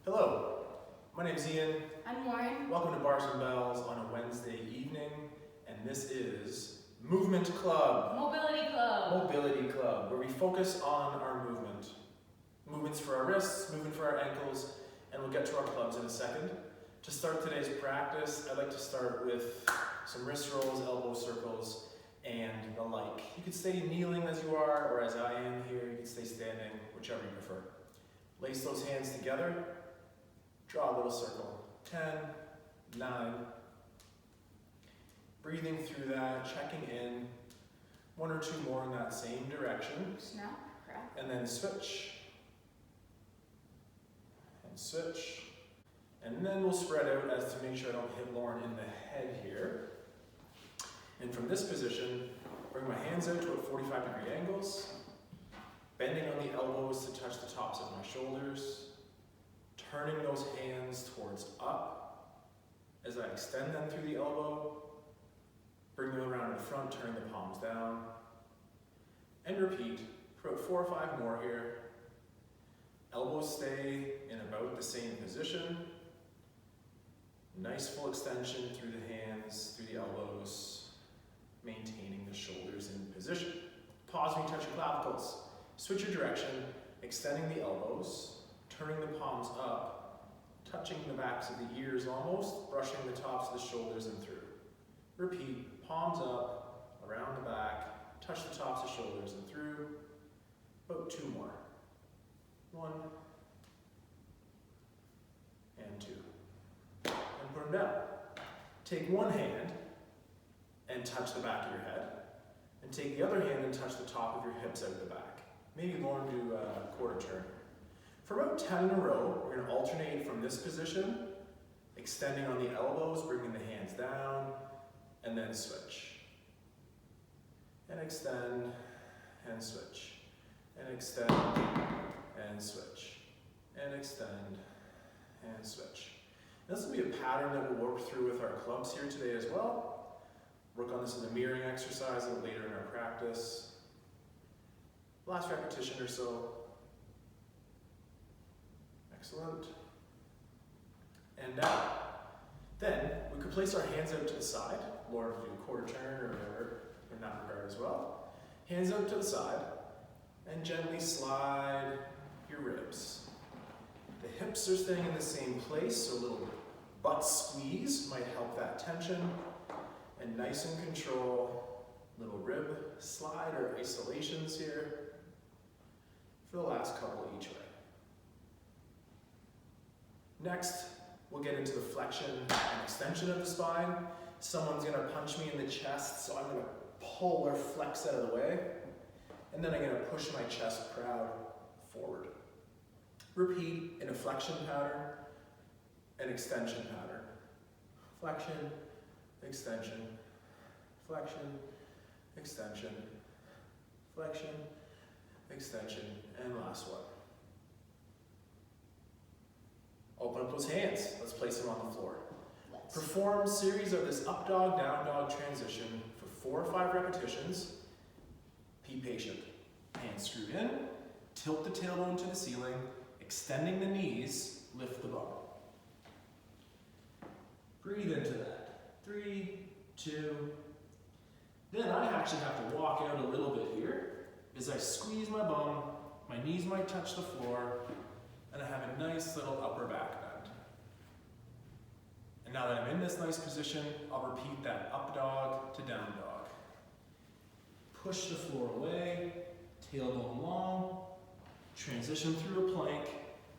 Hello, my name is Ian. I'm Lauren. Welcome to Bars and Bells on a Wednesday evening, and this is Movement Club. Mobility Club. Mobility Club, where we focus on our movement. Movements for our wrists, movement for our ankles, and we'll get to our clubs in a second. To start today's practice, I'd like to start with some wrist rolls, elbow circles, and the like. You could stay kneeling as you are, or as I am here. You could stay standing, whichever you prefer. Lace those hands together. Draw a little circle. 10, 9. Breathing through that, checking in. 1 or 2 more in that same direction. Snap, crack. And then switch. And switch. And then we'll spread out as to make sure I don't hit Lauren in the head here. And from this position, bring my hands out to at 45-degree angles. Bending on the elbows to touch the tops of my shoulders. Turning those hands towards up as I extend them through the elbow. Bring them around in front, turning the palms down. And repeat for about 4 or 5 more here. Elbows stay in about the same position. Nice full extension through the hands, through the elbows, maintaining the shoulders in position. Pause when you touch your clavicles. Switch your direction, extending the elbows. Turning the palms up, touching the backs of the ears almost, brushing the tops of the shoulders and through. Repeat, palms up, around the back, touch the tops of shoulders and through. About 2 more. 1 and 2. And put them down. Take one hand and touch the back of your head, and take the other hand and touch the top of your hips out the back. Maybe Lauren do a quarter turn. For about 10 in a row, we're going to alternate from this position, extending on the elbows, bringing the hands down, and then switch. And extend, and switch. And extend, and switch. And extend, and switch. This will be a pattern that we'll work through with our clubs here today as well. Work on this in the mirroring exercise a little later in our practice. Last repetition or so. Excellent. And now, then we could place our hands out to the side. Lauren will do a quarter turn or whatever in that regard as well. Hands out to the side and gently slide your ribs. The hips are staying in the same place, so a little butt squeeze might help that tension. And nice and control, little rib slide or isolations here for the last couple each way. Next, we'll get into the flexion and extension of the spine. Someone's going to punch me in the chest, so I'm going to pull or flex out of the way. And then I'm going to push my chest proud forward. Repeat in a flexion pattern, an extension pattern. Flexion, extension, flexion, extension, flexion, extension, and last one. Open up those hands. Let's place them on the floor. Perform a series of this up dog, down dog transition for 4 or 5 repetitions. Be patient. Hands screwed in. Tilt the tailbone to the ceiling. Extending the knees. Lift the bum. Breathe into that. 3, 2. Then I actually have to walk out a little bit here as I squeeze my bum. My knees might touch the floor. And I have a nice little upper back bend. And now that I'm in this nice position, I'll repeat that up dog to down dog. Push the floor away, tailbone long, transition through a plank,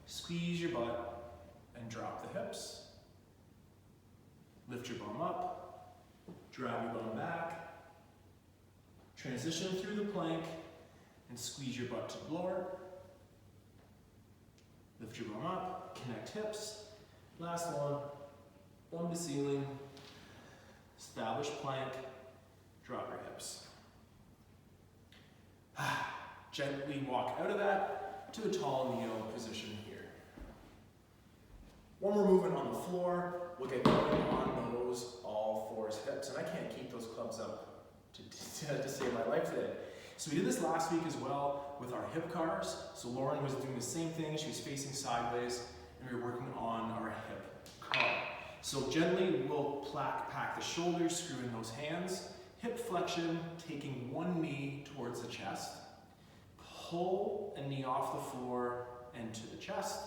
squeeze your butt, and drop the hips. Lift your bum up, drag your bum back, transition through the plank, and squeeze your butt to the floor. Lift your bum up, connect hips. Last one, bum to ceiling, establish plank, drop your hips. Gently walk out of that to a tall kneel position here. One more movement on the floor, we'll get going on those all 4 hips. And I can't keep those clubs up to save my life today. So we did this last week as well with our hip cars. So Lauren was doing the same thing. She was facing sideways. And we're working on our hip curl. So gently we'll pack the shoulders, screw in those hands, hip flexion, taking one knee towards the chest, pull a knee off the floor and to the chest.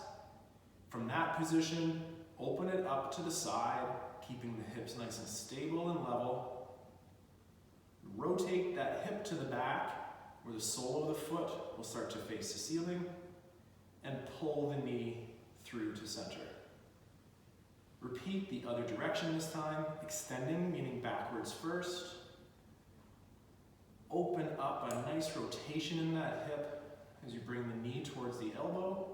From that position, open it up to the side, keeping the hips nice and stable and level. Rotate that hip to the back, where the sole of the foot will start to face the ceiling, and pull the knee through to center. Repeat the other direction this time, extending, meaning backwards first. Open up a nice rotation in that hip as you bring the knee towards the elbow,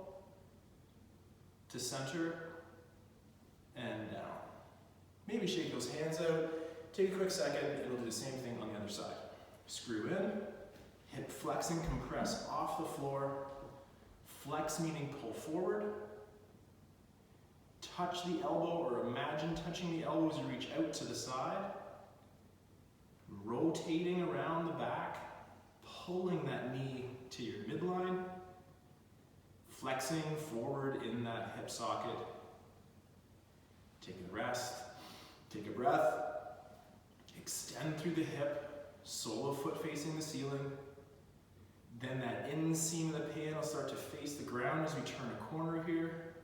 to center, and down. Maybe shake those hands out, take a quick second, and we'll do the same thing on the other side. Screw in, hip flexing, compress off the floor, flex meaning pull forward, touch the elbow or imagine touching the elbow as you reach out to the side, rotating around the back, pulling that knee to your midline, flexing forward in that hip socket. Take a rest, take a breath, extend through the hip, sole of foot facing the ceiling. Then that inseam of the pan will start to face the ground as we turn a corner here,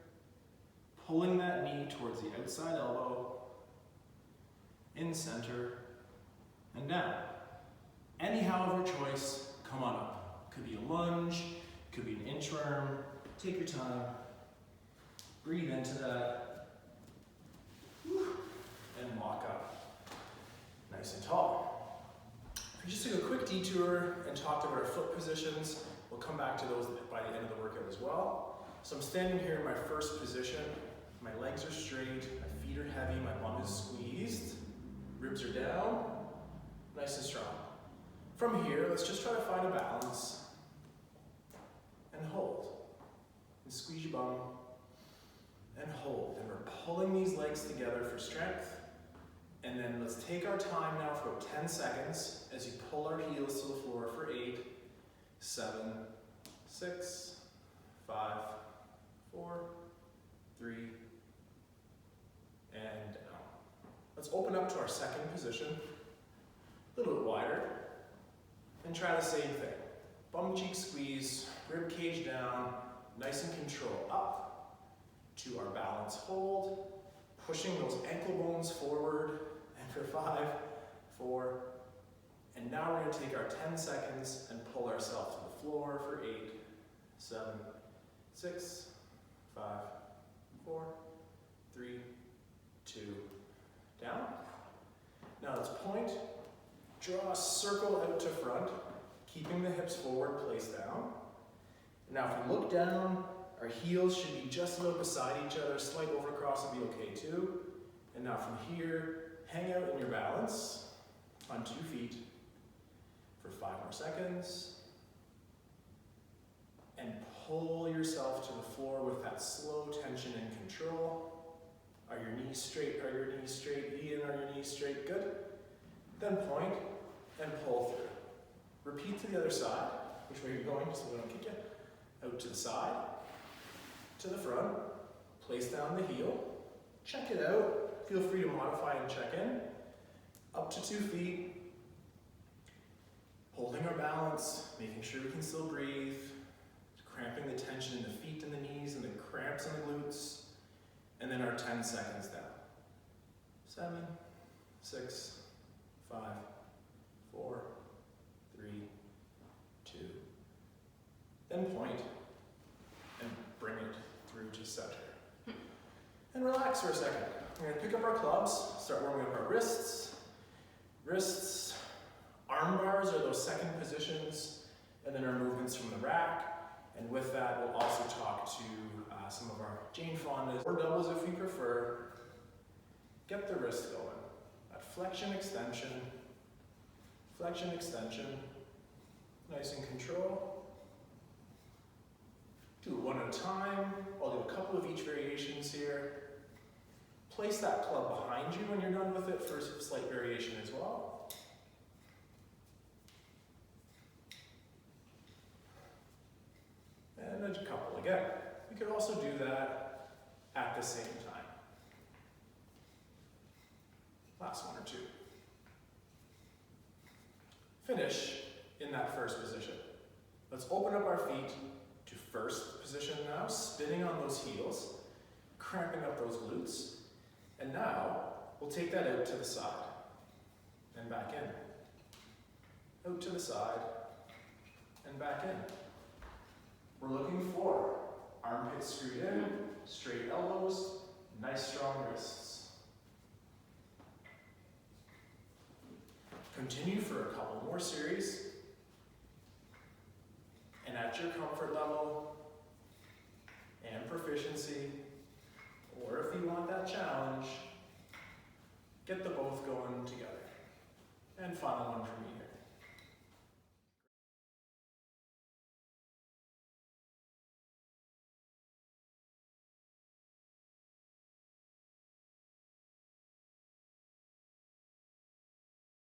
pulling that knee towards the outside elbow, in center, and down. Anyhow of your choice, come on up. Could be a lunge, could be an inchworm. Take your time, breathe into that, and walk up, nice and tall. If we just took a quick detour and talked about our foot positions, we'll come back to those by the end of the workout as well. So I'm standing here in my first position, my legs are straight, my feet are heavy, my bum is squeezed, ribs are down, nice and strong. From here, let's just try to find a balance and hold. And squeeze your bum and hold. And we're pulling these legs together for strength. And then let's take our time now for about 10 seconds as you pull our heels to the floor for 8, 7, 6, 5, 4, 3, and down. Let's open up to our second position, a little bit wider, and try the same thing. Bum cheek squeeze, rib cage down, nice and control up to our balance hold, pushing those ankle bones forward, and for 5, 4, and now we're going to take our 10 seconds and pull ourselves to the floor for 8, 7, 6, 5, 4, 3, 2, down. Now let's point, draw a circle out to front, keeping the hips forward, place down. Now if we look down, our heels should be just about beside each other, slight overcross would be okay too. And now from here, hang out in your balance on 2 feet for 5 more seconds. And pull yourself to the floor with that slow tension and control. Are your knees straight? Are your knees straight? Ian, are your knees straight? Good. Then point and pull through. Repeat to the other side, which way you're going, so we don't kick you. Out to the side, to the front, place down the heel, check it out, feel free to modify and check in, up to 2 feet, holding our balance, making sure we can still breathe, cramping the tension in the feet and the knees and the cramps in the glutes, and then our 10 seconds down. 7, 6, 5, 4, 3, 2, then point and bring it through to center. And relax for a second. We're going to pick up our clubs, start warming up our wrists. Wrists, arm bars are those second positions, and then our movements from the rack. And with that, we'll also talk to some of our Jane Fondas, or doubles if we prefer. Get the wrist going. That flexion, extension, nice and control. Do it one at a time. I'll do a couple of each variations here. Place that club behind you when you're done with it for a slight variation as well. And a couple again. We could also do that at the same time. Last one or two. Finish in that first position. Let's open up our feet to first position now, spinning on those heels, cramping up those glutes. And now, we'll take that out to the side and back in. Out to the side and back in. We're looking for armpits screwed in, straight elbows, nice strong wrists. Continue for a couple more series. And at your comfort level and proficiency, or if you want that challenge, get the both going together. And final one for me here.